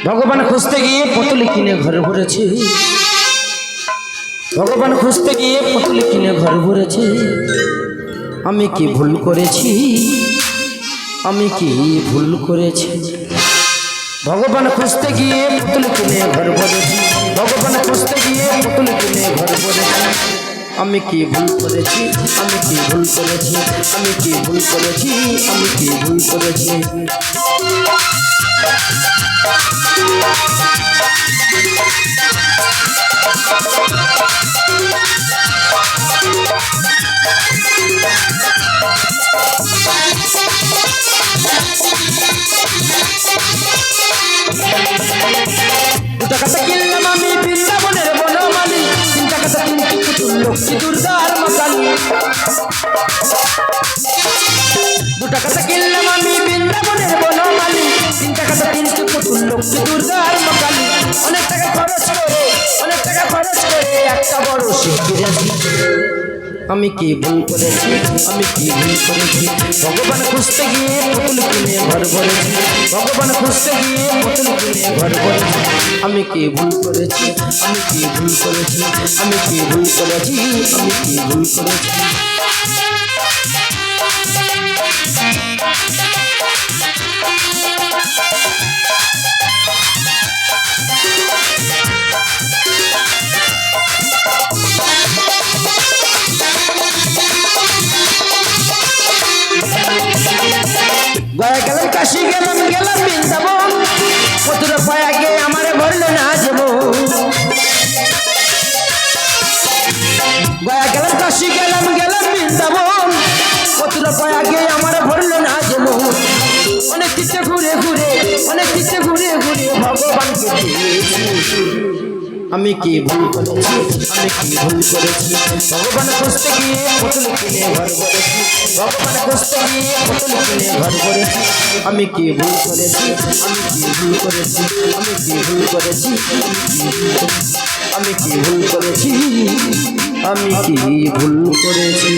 ভগবান খুঁজতে গিয়ে পুতুল কিনে ঘর ভরেছে। ভগবান খুঁজতে গিয়ে পুতুল কিনে ঘর ভরেছে। আমি কি ভুল করেছি? আমি কি ভুল করেছি? ভগবান খুঁজতে গিয়ে পুতুল কিনে ঘর ভরেছি। ভগবান খুঁজতে গিয়ে পুতুল কিনে ঘর ভরেছি। আমি কি ভুল করেছি? আমি কি ভুল করেছি? আমি কি ভুল করেছি? আমি কি ভুল করেছি? টাকাটা কিনলাম আমি বৃন্দাবনের বনমালী। 3 টাকাটা 3টি পুতুল লক্ষ্মী দুর্গার মকালী। 2 টাকাটা কিনলাম আমি বৃন্দাবনের বনমালী। 3 টাকাটা 3টি পুতুল লক্ষ্মী দুর্গার মকালী। অনেক টাকা খরচ করে, অনেক টাকা খরচ করে একটা বড় শিব কিনেছি। আমি কি ভুল করেছি? আমি কি ভুল করেছি? ভগবান খুঁজতে গিয়ে পুতুল কিনে ঘর ভরেছি। ভগবান খুঁজতে গিয়ে পুতুল কিনে ঘর ভরেছি। আমি কি ভুল করেছি? আমি কি ভুল করেছি? আমি কি ভুল করেছি? আমি কি ভুল করেছি? গয়া গেলাম, কাশি গেলাম, গেলাম বৃন্দাবন। মথুরা পায়া গে আমারে ভরলো না যাব। গয়া গেলাম, কাশি গেলাম, গেলাম বৃন্দাবন। মথুরা পায়া গে আমারে ভরলো না যাব। অনেক কিছু ঘুরে ঘুরে, অনেক কিছু ঘুরে ঘুরে ভগবানকে পেয়েছি। আমি কি ভুল করেছি? আমি কি ভুল করেছি? ভগবান খুঁজতে গিয়ে পুতুল কিনে ঘর ভরেছি। ভগবান খুঁজতে গিয়ে পুতুল কিনে ঘর ভরেছি। আমি কি ভুল করেছি? আমি কি ভুল করেছি? আমি কি ভুল করেছি? আমি কি ভুল করেছি? আমি কি ভুল করেছি?